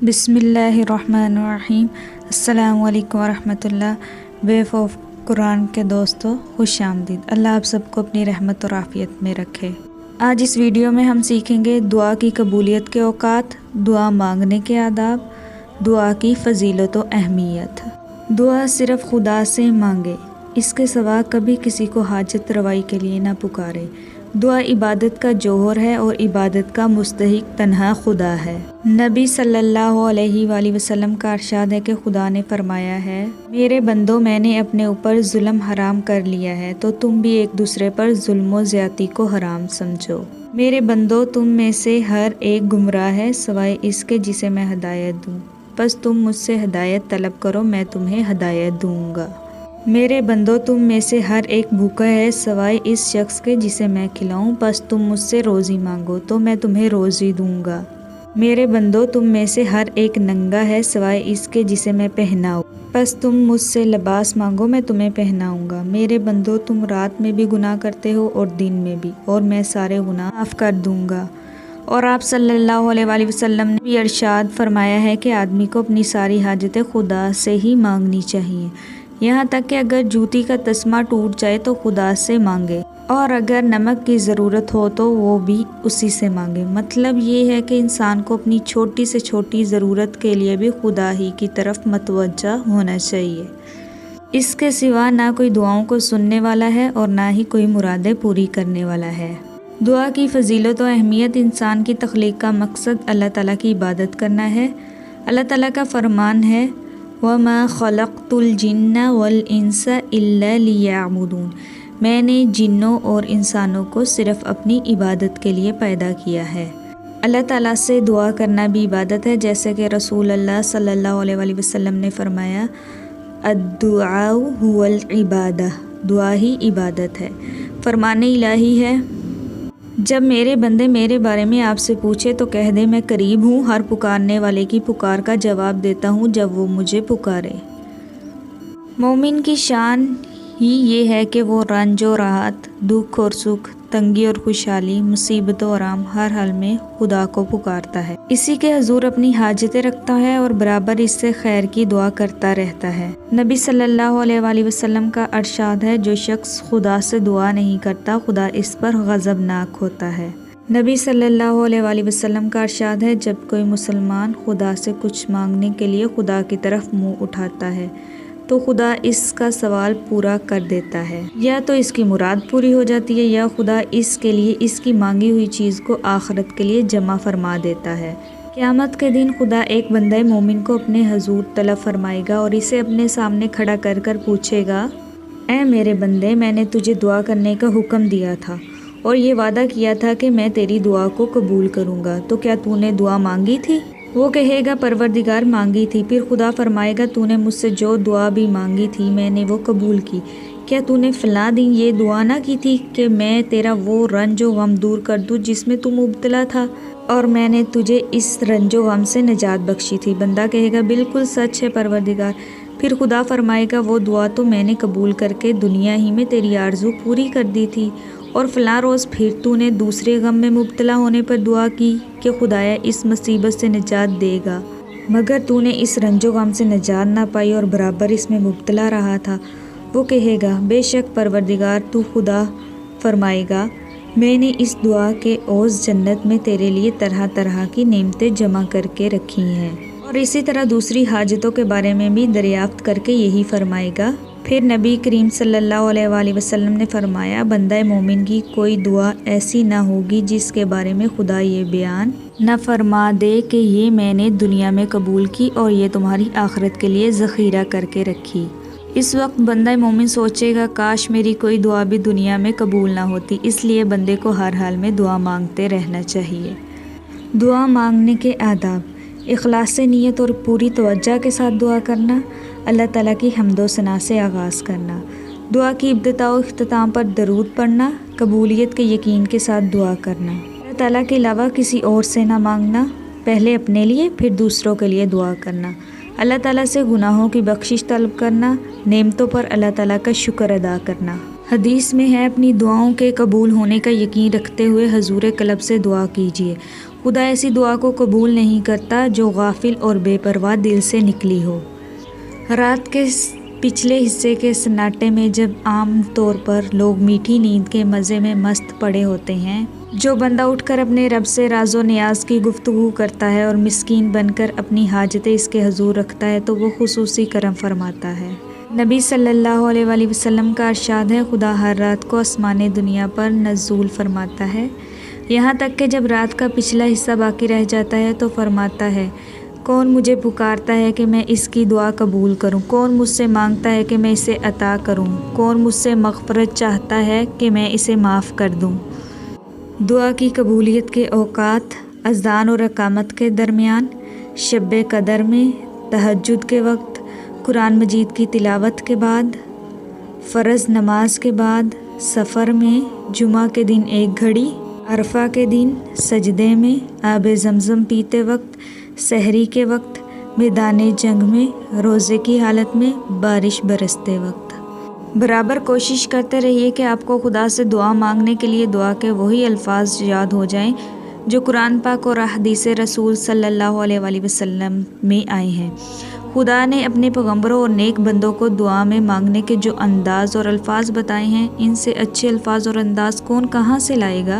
بسم اللہ الرحمن الرحیم۔ السلام علیکم ورحمۃ اللہ۔ ویو آف قرآن کے دوستو، خوش آمدید۔ اللہ آپ سب کو اپنی رحمت اور عافیت میں رکھے۔ آج اس ویڈیو میں ہم سیکھیں گے دعا کی قبولیت کے اوقات، دعا مانگنے کے آداب، دعا کی فضیلت و اہمیت۔ دعا صرف خدا سے مانگے، اس کے سوا کبھی کسی کو حاجت روائی کے لیے نہ پکارے۔ دعا عبادت کا جوہر ہے اور عبادت کا مستحق تنہا خدا ہے۔ نبی صلی اللہ علیہ وآلہ وسلم کا ارشاد ہے کہ خدا نے فرمایا ہے، میرے بندو، میں نے اپنے اوپر ظلم حرام کر لیا ہے تو تم بھی ایک دوسرے پر ظلم و زیادتی کو حرام سمجھو۔ میرے بندو، تم میں سے ہر ایک گمراہ ہے سوائے اس کے جسے میں ہدایت دوں، بس تم مجھ سے ہدایت طلب کرو، میں تمہیں ہدایت دوں گا۔ میرے بندو، تم میں سے ہر ایک بھوکا ہے سوائے اس شخص کے جسے میں کھلاؤں، بس تم مجھ سے روزی مانگو تو میں تمہیں روزی دوں گا۔ میرے بندو، تم میں سے ہر ایک ننگا ہے سوائے اس کے جسے میں پہناؤں، بس تم مجھ سے لباس مانگو میں تمہیں پہناؤں گا۔ میرے بندو، تم رات میں بھی گناہ کرتے ہو اور دن میں بھی، اور میں سارے گناہ معاف کر دوں گا۔ اور آپ صلی اللہ علیہ وآلہ وسلم نے بھی ارشاد فرمایا ہے کہ آدمی کو اپنی ساری حاجتیں خدا سے ہی مانگنی چاہیے، یہاں تک کہ اگر جوتی کا تسمہ ٹوٹ جائے تو خدا سے مانگے، اور اگر نمک کی ضرورت ہو تو وہ بھی اسی سے مانگے۔ مطلب یہ ہے کہ انسان کو اپنی چھوٹی سے چھوٹی ضرورت کے لیے بھی خدا ہی کی طرف متوجہ ہونا چاہیے۔ اس کے سوا نہ کوئی دعاؤں کو سننے والا ہے اور نہ ہی کوئی مرادیں پوری کرنے والا ہے۔ دعا کی فضیلت و اہمیت۔ انسان کی تخلیق کا مقصد اللہ تعالیٰ کی عبادت کرنا ہے۔ اللہ تعالیٰ کا فرمان ہے، وَمَا خَلَقْتُ الْجِنَّ وَالْإِنسَ إِلَّا لِيَعْبُدُونِ، میں نے جنوں اور انسانوں کو صرف اپنی عبادت کے لیے پیدا کیا ہے۔ اللہ تعالیٰ سے دعا کرنا بھی عبادت ہے، جیسے کہ رسول اللہ صلی اللہ علیہ وآلہ وسلم نے فرمایا، الدعاء هو العبادہ، دعا ہی عبادت ہے۔ فرمان الہی ہے، جب میرے بندے میرے بارے میں آپ سے پوچھے تو کہہ دے، میں قریب ہوں، ہر پکارنے والے کی پکار کا جواب دیتا ہوں جب وہ مجھے پکارے۔ مومن کی شان ہی یہ ہے کہ وہ رنج و راحت، دکھ اور سکھ، تنگی اور خوشحالی، مصیبت و آرام، ہر حال میں خدا کو پکارتا ہے، اسی کے حضور اپنی حاجتیں رکھتا ہے اور برابر اس سے خیر کی دعا کرتا رہتا ہے۔ نبی صلی اللہ علیہ وآلہ وسلم کا ارشاد ہے، جو شخص خدا سے دعا نہیں کرتا خدا اس پر غضبناک ہوتا ہے۔ نبی صلی اللہ علیہ وآلہ وسلم کا ارشاد ہے، جب کوئی مسلمان خدا سے کچھ مانگنے کے لیے خدا کی طرف منہ اٹھاتا ہے تو خدا اس کا سوال پورا کر دیتا ہے، یا تو اس کی مراد پوری ہو جاتی ہے یا خدا اس کے لیے اس کی مانگی ہوئی چیز کو آخرت کے لیے جمع فرما دیتا ہے۔ قیامت کے دن خدا ایک بندہ مومن کو اپنے حضور طلب فرمائے گا اور اسے اپنے سامنے کھڑا کر کر پوچھے گا، اے میرے بندے، میں نے تجھے دعا کرنے کا حکم دیا تھا اور یہ وعدہ کیا تھا کہ میں تیری دعا کو قبول کروں گا، تو کیا تو نے دعا مانگی تھی؟ وہ کہے گا، پروردگار مانگی تھی۔ پھر خدا فرمائے گا، تو نے مجھ سے جو دعا بھی مانگی تھی میں نے وہ قبول کی۔ کیا تو نے فلاں دن یہ دعا نہ کی تھی کہ میں تیرا وہ رنج و غم دور کر دوں جس میں تو مبتلا تھا، اور میں نے تجھے اس رنج و غم سے نجات بخشی تھی؟ بندہ کہے گا، بالکل سچ ہے پروردگار۔ پھر خدا فرمائے گا، وہ دعا تو میں نے قبول کر کے دنیا ہی میں تیری آرزو پوری کر دی تھی، اور فلاں روز پھر تو نے دوسرے غم میں مبتلا ہونے پر دعا کی کہ خدایا اس مصیبت سے نجات دے گا، مگر تو نے اس رنج و غم سے نجات نہ پائی اور برابر اس میں مبتلا رہا تھا۔ وہ کہے گا، بے شک پروردگار تو خدا فرمائے گا، میں نے اس دعا کے عوض جنت میں تیرے لیے طرح طرح کی نعمتیں جمع کر کے رکھی ہیں، اور اسی طرح دوسری حاجتوں کے بارے میں بھی دریافت کر کے یہی فرمائے گا۔ پھر نبی کریم صلی اللہ علیہ وآلہ وسلم نے فرمایا، بندہ مومن کی کوئی دعا ایسی نہ ہوگی جس کے بارے میں خدا یہ بیان نہ فرما دے کہ یہ میں نے دنیا میں قبول کی اور یہ تمہاری آخرت کے لیے ذخیرہ کر کے رکھی۔ اس وقت بندہ مومن سوچے گا، کاش میری کوئی دعا بھی دنیا میں قبول نہ ہوتی۔ اس لیے بندے کو ہر حال میں دعا مانگتے رہنا چاہیے۔ دعا مانگنے کے آداب: اخلاص نیت اور پوری توجہ کے ساتھ دعا کرنا، اللہ تعالیٰ کی حمد و ثنا سے آغاز کرنا، دعا کی ابتدا و اختتام پر درود پڑھنا، قبولیت کے یقین کے ساتھ دعا کرنا، اللہ تعالیٰ کے علاوہ کسی اور سے نہ مانگنا، پہلے اپنے لیے پھر دوسروں کے لیے دعا کرنا، اللہ تعالیٰ سے گناہوں کی بخشش طلب کرنا، نعمتوں پر اللہ تعالیٰ کا شکر ادا کرنا، حدیث میں ہے اپنی دعاؤں کے قبول ہونے کا یقین رکھتے ہوئے حضور قلب سے دعا کیجیے، خدا ایسی دعا کو قبول نہیں کرتا جو غافل اور بے پرواہ دل سے نکلی ہو۔ رات کے پچھلے حصے کے سناٹے میں جب عام طور پر لوگ میٹھی نیند کے مزے میں مست پڑے ہوتے ہیں، جو بندہ اٹھ کر اپنے رب سے راز و نیاز کی گفتگو کرتا ہے اور مسکین بن کر اپنی حاجتیں اس کے حضور رکھتا ہے تو وہ خصوصی کرم فرماتا ہے۔ نبی صلی اللہ علیہ وآلہ وسلم کا ارشاد ہے، خدا ہر رات کو آسمان دنیا پر نزول فرماتا ہے، یہاں تک کہ جب رات کا پچھلا حصہ باقی رہ جاتا ہے تو فرماتا ہے، کون مجھے پکارتا ہے کہ میں اس کی دعا قبول کروں، کون مجھ سے مانگتا ہے کہ میں اسے عطا کروں، کون مجھ سے مغفرت چاہتا ہے کہ میں اسے معاف کر دوں۔ دعا کی قبولیت کے اوقات: اذان اور اقامت کے درمیان، شب قدر میں، تہجد کے وقت، قرآن مجید کی تلاوت کے بعد، فرض نماز کے بعد، سفر میں، جمعہ کے دن 1 گھڑی، عرفہ کے دن، سجدے میں، آب زمزم پیتے وقت، سحری کے وقت، میدان جنگ میں، روزے کی حالت میں، بارش برستے وقت۔ برابر کوشش کرتے رہیے کہ آپ کو خدا سے دعا مانگنے کے لیے دعا کے وہی الفاظ یاد ہو جائیں جو قرآن پاک اور احادیث رسول صلی اللہ علیہ وآلہ وسلم میں آئے ہیں۔ خدا نے اپنے پیغمبروں اور نیک بندوں کو دعا میں مانگنے کے جو انداز اور الفاظ بتائے ہیں، ان سے اچھے الفاظ اور انداز کون کہاں سے لائے گا؟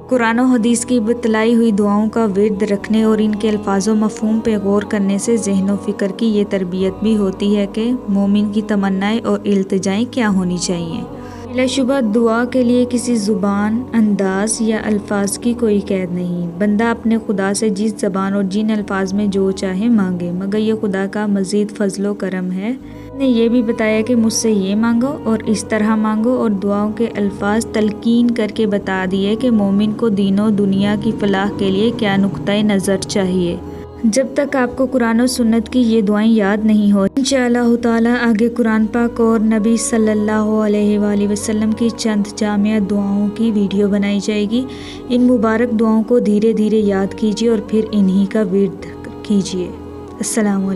قرآن و حدیث کی بتلائی ہوئی دعاؤں کا ورد رکھنے اور ان کے الفاظ و مفہوم پہ غور کرنے سے ذہن و فکر کی یہ تربیت بھی ہوتی ہے کہ مومن کی تمنائیں اور التجائیں کیا ہونی چاہیے۔ بلا شبہ دعا کے لیے کسی زبان، انداز یا الفاظ کی کوئی قید نہیں، بندہ اپنے خدا سے جس زبان اور جن الفاظ میں جو چاہے مانگے، مگر یہ خدا کا مزید فضل و کرم ہے نے یہ بھی بتایا کہ مجھ سے یہ مانگو اور اس طرح مانگو، اور دعاؤں کے الفاظ تلقین کر کے بتا دیے کہ مومن کو دین و دنیا کی فلاح کے لیے کیا نقطۂ نظر چاہیے۔ جب تک آپ کو قرآن و سنت کی یہ دعائیں یاد نہیں ہو، انشاءاللہ تعالی آگے قرآن پاک اور نبی صلی اللہ علیہ وآلہ وسلم کی چند جامع دعاؤں کی ویڈیو بنائی جائے گی۔ ان مبارک دعاؤں کو دھیرے دھیرے یاد کیجیے اور پھر انہی کا ورد کیجیے۔ السلام علیکم۔